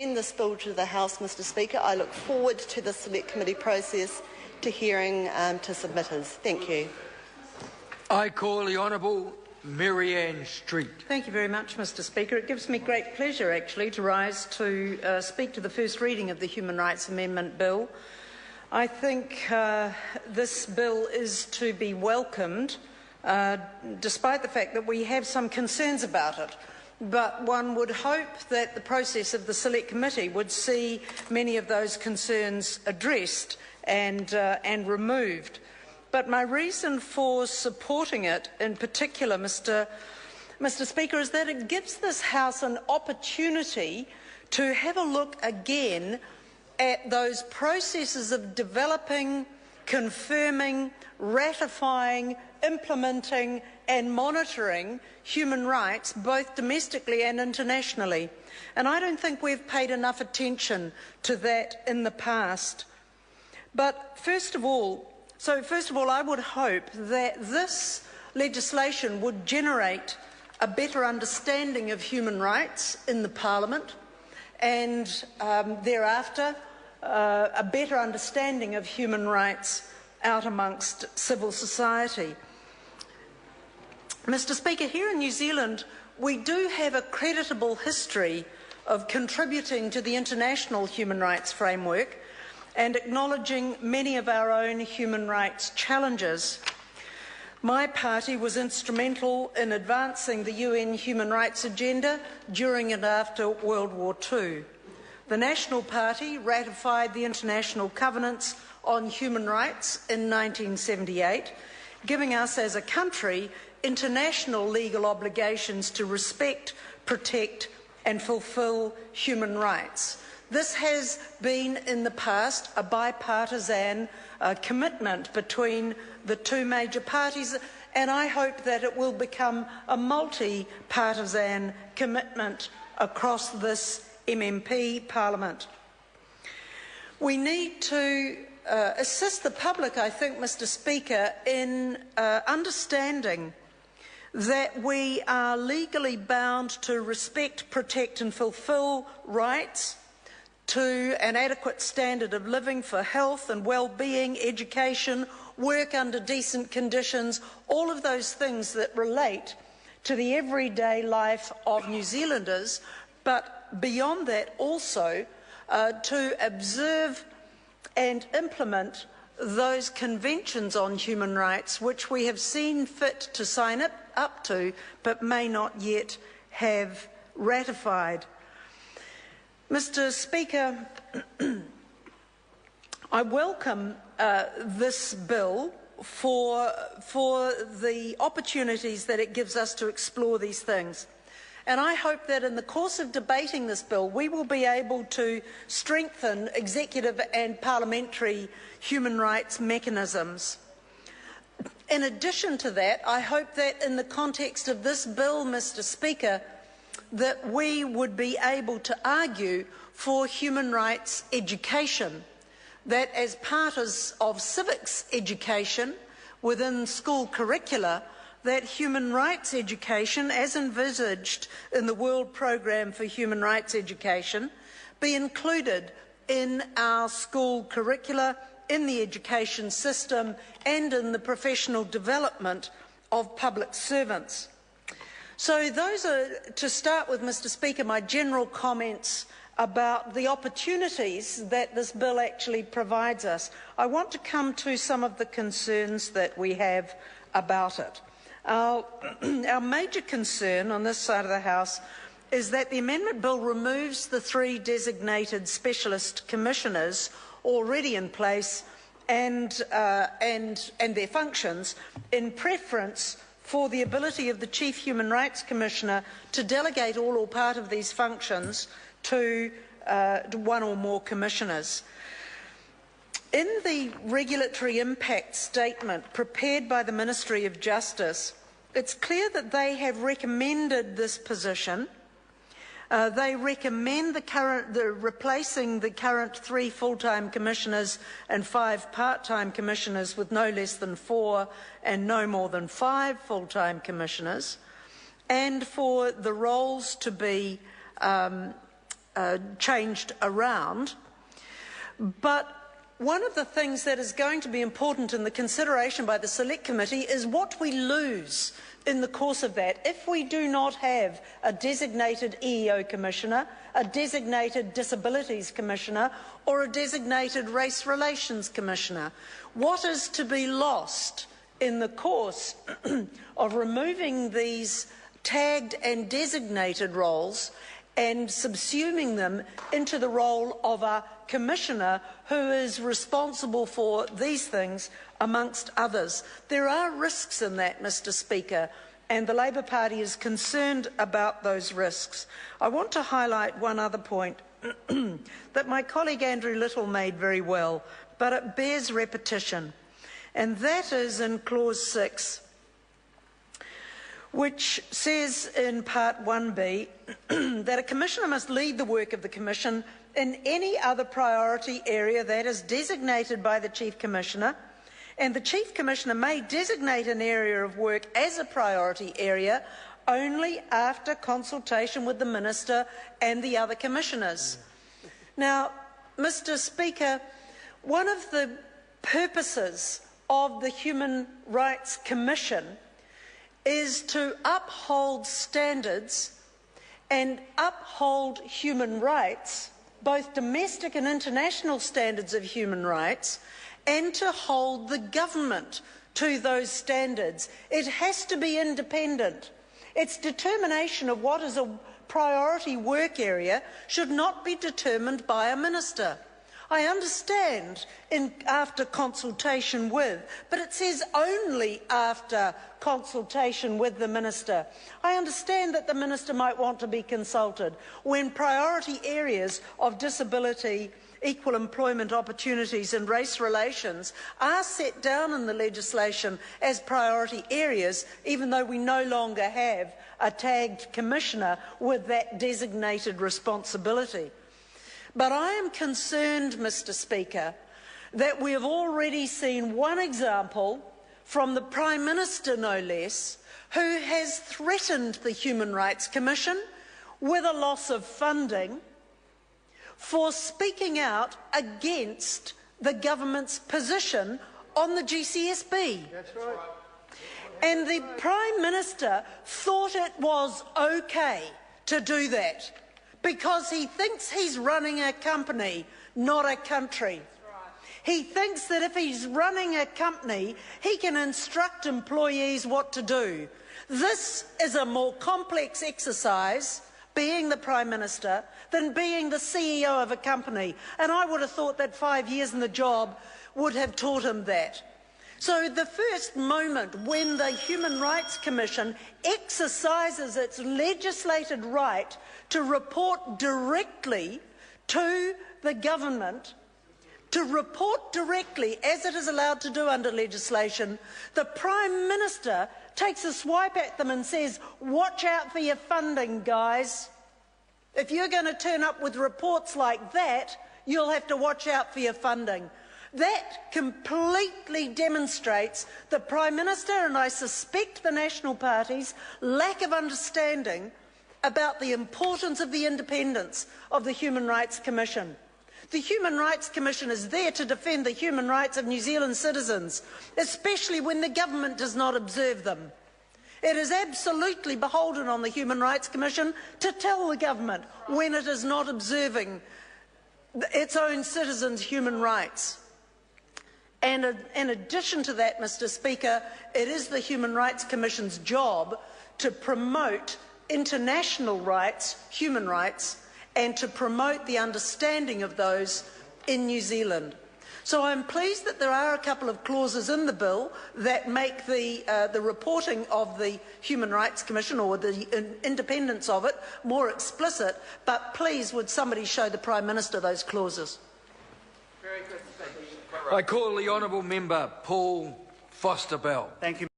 In this bill to the House, Mr Speaker, I look forward to the Select Committee process to hearing to submitters. Thank you. I call the Honourable Mary-Ann Street. Thank you very much, Mr Speaker. It gives me great pleasure, actually, to rise to speak to the first reading of the Human Rights Amendment Bill. I think this bill is to be welcomed, despite the fact that we have some concerns about it. But one would hope that the process of the Select Committee would see many of those concerns addressed and removed. But my reason for supporting it in particular, Mr Speaker, is that it gives this House an opportunity to have a look again at those processes of developing, confirming, ratifying, implementing and monitoring human rights, both domestically and internationally. And I don't think we've paid enough attention to that in the past. But first of all, I would hope that this legislation would generate a better understanding of human rights in the Parliament and thereafter a better understanding of human rights out amongst civil society. Mr Speaker, here in New Zealand, we do have a creditable history of contributing to the international human rights framework and acknowledging many of our own human rights challenges. My party was instrumental in advancing the UN human rights agenda during and after World War II. The National Party ratified the International Covenants on Human Rights in 1978, giving us as a country international legal obligations to respect, protect and fulfil human rights. This has been in the past a bipartisan commitment between the two major parties, and I hope that it will become a multi-partisan commitment across this MMP Parliament. We need to assist the public, I think, Mr Speaker, in understanding that we are legally bound to respect, protect and fulfil rights to an adequate standard of living for health and well-being, education, work under decent conditions, all of those things that relate to the everyday life of New Zealanders, but beyond that also to observe and implement those conventions on human rights which we have seen fit to sign up to but may not yet have ratified. Mr Speaker, I welcome this bill for the opportunities that it gives us to explore these things. And I hope that in the course of debating this bill, we will be able to strengthen executive and parliamentary human rights mechanisms. In addition to that, I hope that in the context of this bill, Mr Speaker, that we would be able to argue for human rights education, that as part of civics education within school curricula, that human rights education, as envisaged in the World Programme for Human Rights Education, be included in our school curricula, in the education system and in the professional development of public servants. So those are, to start with, Mr Speaker, my general comments about the opportunities that this bill actually provides us. I want to come to some of the concerns that we have about it. Our major concern on this side of the House is that the Amendment Bill removes the 3 designated specialist commissioners already in place and their functions in preference for the ability of the Chief Human Rights Commissioner to delegate all or part of these functions to one or more commissioners. In the regulatory impact statement prepared by the Ministry of Justice, it's clear that they have recommended this position. They recommend replacing the current 3 full-time commissioners and 5 part-time commissioners with no less than 4 and no more than 5 full-time commissioners, and for the roles to be changed around. But one of the things that is going to be important in the consideration by the Select Committee is what we lose in the course of that if we do not have a designated EEO Commissioner, a designated Disabilities Commissioner or a designated Race Relations Commissioner. What is to be lost in the course of removing these tagged and designated roles and subsuming them into the role of a commissioner who is responsible for these things amongst others? There are risks in that, Mr. Speaker, and the Labour Party is concerned about those risks. I want to highlight one other point that my colleague Andrew Little made very well, but it bears repetition, and that is in clause 6, which says in part 1b that a commissioner must lead the work of the Commission in any other priority area that is designated by the Chief Commissioner, and the Chief Commissioner may designate an area of work as a priority area only after consultation with the Minister and the other Commissioners. Now, Mr. Speaker, one of the purposes of the Human Rights Commission is to uphold standards and uphold human rights, both domestic and international standards of human rights, and to hold the government to those standards. It has to be independent. Its determination of what is a priority work area should not be determined by a minister. I understand after consultation with, but it says only after consultation with the Minister. I understand that the Minister might want to be consulted when priority areas of disability, equal employment opportunities and race relations are set down in the legislation as priority areas, even though we no longer have a tagged commissioner with that designated responsibility. But I am concerned, Mr. Speaker, that we have already seen one example from the Prime Minister, no less, who has threatened the Human Rights Commission with a loss of funding for speaking out against the government's position on the GCSB. That's right. And the Prime Minister thought it was okay to do that, because he thinks he's running a company, not a country. He thinks that if he's running a company, he can instruct employees what to do. This is a more complex exercise, being the Prime Minister, than being the CEO of a company. And I would have thought that 5 years in the job would have taught him that. So the first moment when the Human Rights Commission exercises its legislated right to report directly to the government, to report directly as it is allowed to do under legislation, the Prime Minister takes a swipe at them and says, "Watch out for your funding, guys. If you're going to turn up with reports like that, you'll have to watch out for your funding." That completely demonstrates the Prime Minister, and I suspect the National Party's, lack of understanding about the importance of the independence of the Human Rights Commission. The Human Rights Commission is there to defend the human rights of New Zealand citizens, especially when the government does not observe them. It is absolutely beholden on the Human Rights Commission to tell the government when it is not observing its own citizens' human rights. And in addition to that, Mr. Speaker, it is the Human Rights Commission's job to promote international rights, human rights, and to promote the understanding of those in New Zealand. So I'm pleased that there are a couple of clauses in the bill that make the reporting of the Human Rights Commission, or the independence of it, more explicit, but please would somebody show the Prime Minister those clauses. I call the honourable member Paul Foster Bell. Thank you.